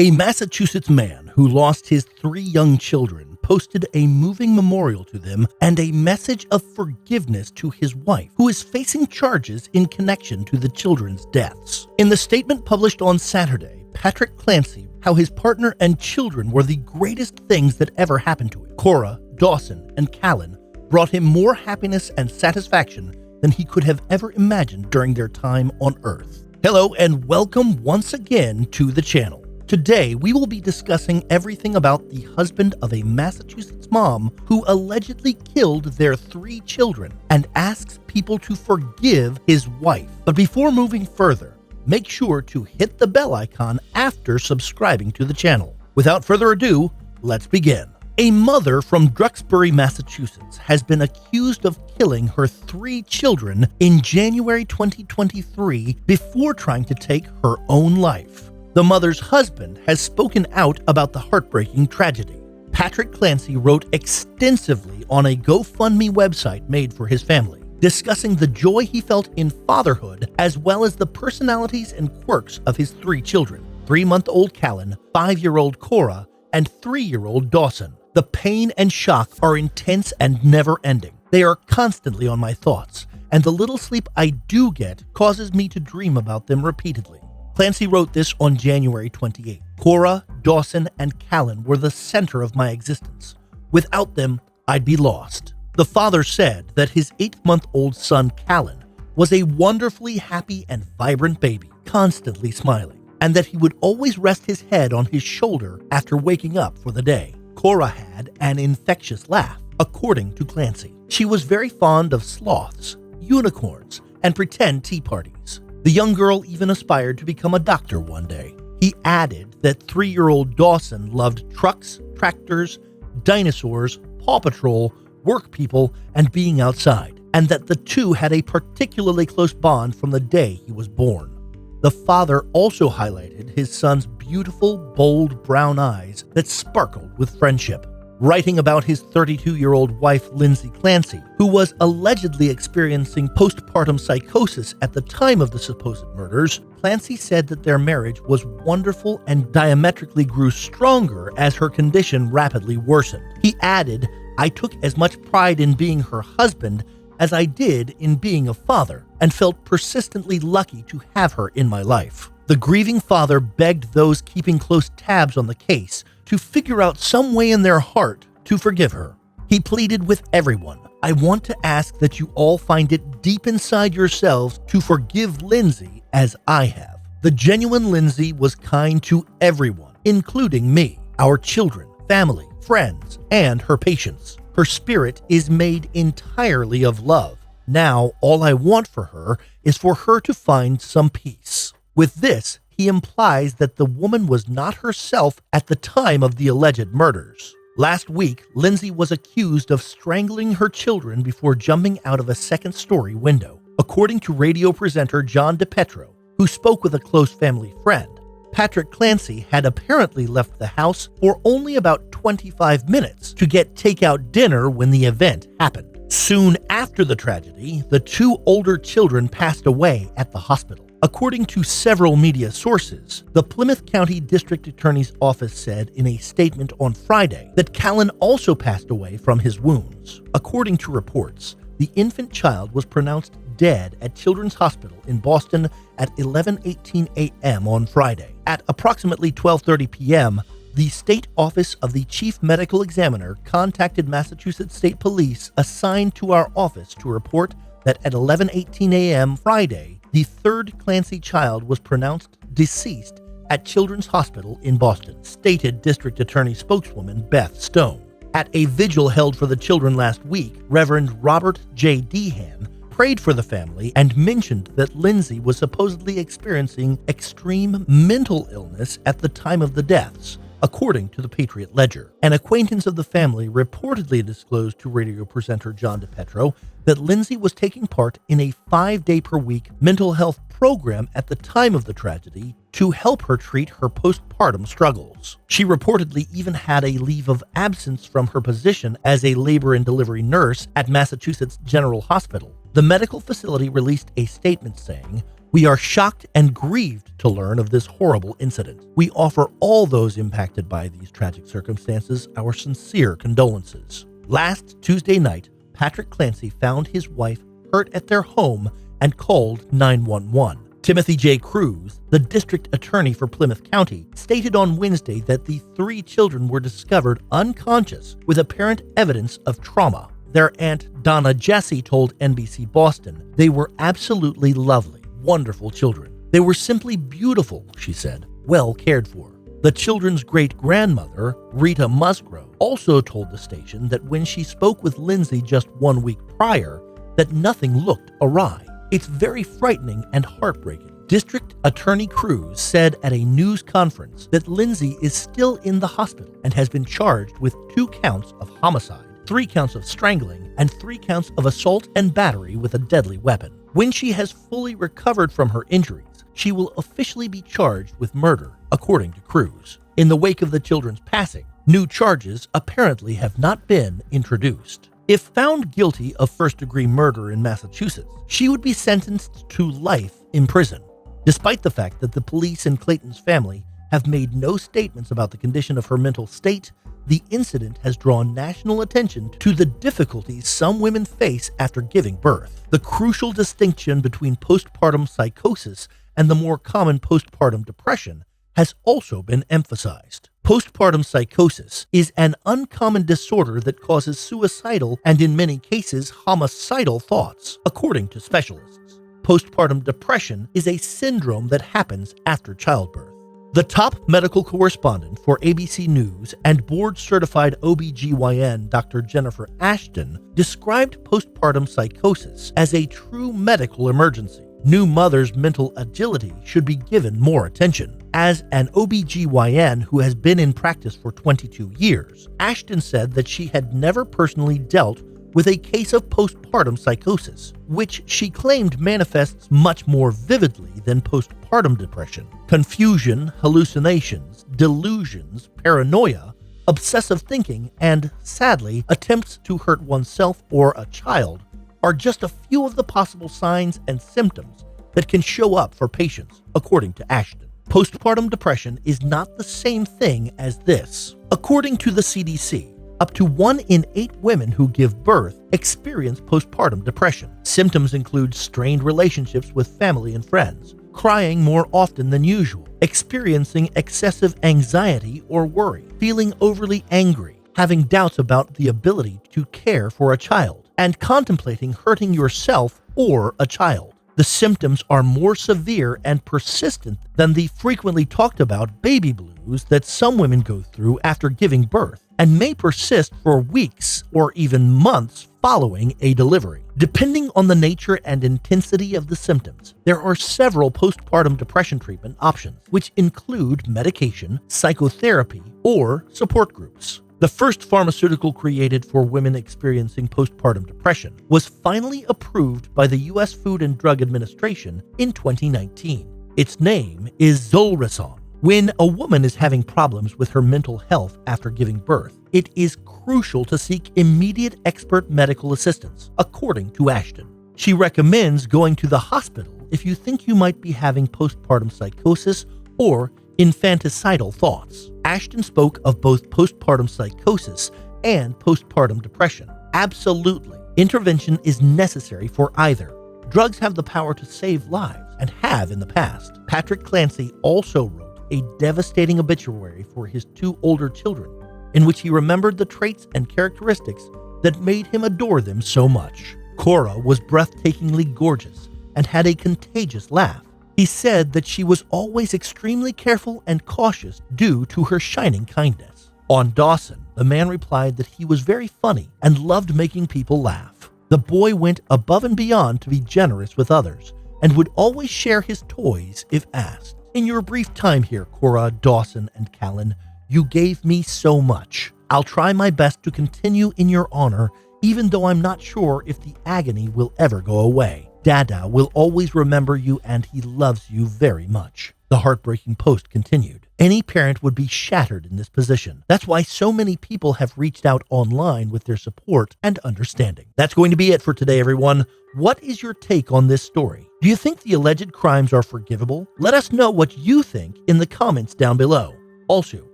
A Massachusetts man who lost his 3 young children posted a moving memorial to them and a message of forgiveness to his wife, who is facing charges in connection to the children's deaths. In the statement published on Saturday, Patrick Clancy, how his partner and children were the greatest things that ever happened to him. Cora, Dawson, and Callan brought him more happiness and satisfaction than he could have ever imagined during their time on Earth. Hello and welcome once again to the channel. Today, we will be discussing everything about the husband of a Massachusetts mom who allegedly killed their 3 children and asks people to forgive his wife. But before moving further, make sure to hit the bell icon after subscribing to the channel. Without further ado, let's begin. A mother from Duxbury, Massachusetts has been accused of killing her 3 children in January 2023 before trying to take her own life. The mother's husband has spoken out about the heartbreaking tragedy. Patrick Clancy wrote extensively on a GoFundMe website made for his family, discussing the joy he felt in fatherhood as well as the personalities and quirks of his 3 children, 3-month-old Callan, 5-year-old Cora, and 3-year-old Dawson. The pain and shock are intense and never-ending. They are constantly on my thoughts, and the little sleep I do get causes me to dream about them repeatedly. Clancy wrote this on January 28. Cora, Dawson, and Callan were the center of my existence. Without them, I'd be lost. The father said that his 8-month-old son, Callan, was a wonderfully happy and vibrant baby, constantly smiling, and that he would always rest his head on his shoulder after waking up for the day. Cora had an infectious laugh, according to Clancy. She was very fond of sloths, unicorns, and pretend tea parties. The young girl even aspired to become a doctor one day. He added that 3-year-old Dawson loved trucks, tractors, dinosaurs, Paw Patrol, work people, and being outside, and that the two had a particularly close bond from the day he was born. The father also highlighted his son's beautiful, bold brown eyes that sparkled with friendship. Writing about his 32-year-old wife, Lindsay Clancy, who was allegedly experiencing postpartum psychosis at the time of the supposed murders, Clancy said that their marriage was wonderful and diametrically grew stronger as her condition rapidly worsened. He added, "I took as much pride in being her husband as I did in being a father, and felt persistently lucky to have her in my life." The grieving father begged those keeping close tabs on the case to figure out some way in their heart to forgive her. He pleaded with everyone, "I want to ask that you all find it deep inside yourselves to forgive Lindsay as I have. The genuine Lindsay was kind to everyone, including me, our children, family, friends, and her patients. Her spirit is made entirely of love. Now, all I want for her is for her to find some peace." With this, he implies that the woman was not herself at the time of the alleged murders. Last week, Lindsay was accused of strangling her children before jumping out of a second-story window. According to radio presenter John DePetro, who spoke with a close family friend, Patrick Clancy had apparently left the house for only about 25 minutes to get takeout dinner when the event happened. Soon after the tragedy, the 2 older children passed away at the hospital. According to several media sources, the Plymouth County District Attorney's Office said in a statement on Friday that Callan also passed away from his wounds. According to reports, the infant child was pronounced dead at Children's Hospital in Boston at 11:18 a.m. on Friday. At approximately 12:30 p.m., the State Office of the Chief Medical Examiner contacted Massachusetts State Police assigned to our office to report that at 11:18 a.m. Friday, the 3rd Clancy child was pronounced deceased at Children's Hospital in Boston, stated District Attorney spokeswoman Beth Stone. At a vigil held for the children last week, Reverend Robert J. Dehan prayed for the family and mentioned that Lindsay was supposedly experiencing extreme mental illness at the time of the deaths, according to the Patriot Ledger. An acquaintance of the family reportedly disclosed to radio presenter John DePetro that Lindsay was taking part in a 5-day-per-week mental health program at the time of the tragedy to help her treat her postpartum struggles. She reportedly even had a leave of absence from her position as a labor and delivery nurse at Massachusetts General Hospital. The medical facility released a statement saying, We are shocked and grieved to learn of this horrible incident. We offer all those impacted by these tragic circumstances our sincere condolences. Last Tuesday night, Patrick Clancy found his wife hurt at their home and called 911. Timothy J. Cruz, the district attorney for Plymouth County, stated on Wednesday that the 3 children were discovered unconscious with apparent evidence of trauma. Their aunt Donna Jessie told NBC Boston they were absolutely lovely, wonderful children. They were simply beautiful, she said, well cared for. The children's great-grandmother, Rita Musgrove, also told the station that when she spoke with Lindsay just 1 week prior, that nothing looked awry. It's very frightening and heartbreaking. District Attorney Cruz said at a news conference that Lindsay is still in the hospital and has been charged with 2 counts of homicide, 3 counts of strangling, and 3 counts of assault and battery with a deadly weapon. When she has fully recovered from her injuries, she will officially be charged with murder, according to Cruz. In the wake of the children's passing, new charges apparently have not been introduced. If found guilty of first-degree murder in Massachusetts, she would be sentenced to life in prison. Despite the fact that the police and Clayton's family have made no statements about the condition of her mental state, the incident has drawn national attention to the difficulties some women face after giving birth. The crucial distinction between postpartum psychosis and the more common postpartum depression has also been emphasized. Postpartum psychosis is an uncommon disorder that causes suicidal and in many cases homicidal thoughts, according to specialists. Postpartum depression is a syndrome that happens after childbirth. The top medical correspondent for ABC News and board-certified OBGYN Dr. Jennifer Ashton described postpartum psychosis as a true medical emergency. New mothers' mental agility should be given more attention. As an OBGYN who has been in practice for 22 years, Ashton said that she had never personally dealt with a case of postpartum psychosis, which she claimed manifests much more vividly than postpartum depression. Confusion, hallucinations, delusions, paranoia, obsessive thinking, and, sadly, attempts to hurt oneself or a child are just a few of the possible signs and symptoms that can show up for patients, according to Ashton. Postpartum depression is not the same thing as this. According to the CDC, up to 1 in 8 women who give birth experience postpartum depression. Symptoms include strained relationships with family and friends, crying more often than usual, experiencing excessive anxiety or worry, feeling overly angry, having doubts about the ability to care for a child, and contemplating hurting yourself or a child. The symptoms are more severe and persistent than the frequently talked about baby blues that some women go through after giving birth, and may persist for weeks or even months following a delivery. Depending on the nature and intensity of the symptoms, there are several postpartum depression treatment options, which include medication, psychotherapy, or support groups. The first pharmaceutical created for women experiencing postpartum depression was finally approved by the U.S. Food and Drug Administration in 2019. Its name is Zolrison. When a woman is having problems with her mental health after giving birth, it is crucial to seek immediate expert medical assistance, according to Ashton. She recommends going to the hospital if you think you might be having postpartum psychosis or infanticidal thoughts. Ashton spoke of both postpartum psychosis and postpartum depression. Absolutely, intervention is necessary for either. Drugs have the power to save lives and have in the past. Patrick Clancy also wrote a devastating obituary for his 2 older children, in which he remembered the traits and characteristics that made him adore them so much. Cora was breathtakingly gorgeous and had a contagious laugh. He said that she was always extremely careful and cautious due to her shining kindness. On Dawson, the man replied that he was very funny and loved making people laugh. The boy went above and beyond to be generous with others and would always share his toys if asked. In your brief time here, Cora, Dawson, and Callan, you gave me so much. I'll try my best to continue in your honor, even though I'm not sure if the agony will ever go away. Dada will always remember you and he loves you very much. The heartbreaking post continued. Any parent would be shattered in this position. That's why so many people have reached out online with their support and understanding. That's going to be it for today, everyone. What is your take on this story? Do you think the alleged crimes are forgivable? Let us know what you think in the comments down below. Also,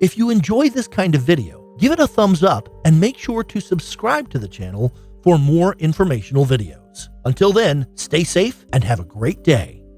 if you enjoy this kind of video, give it a thumbs up and make sure to subscribe to the channel for more informational videos. Until then, stay safe and have a great day.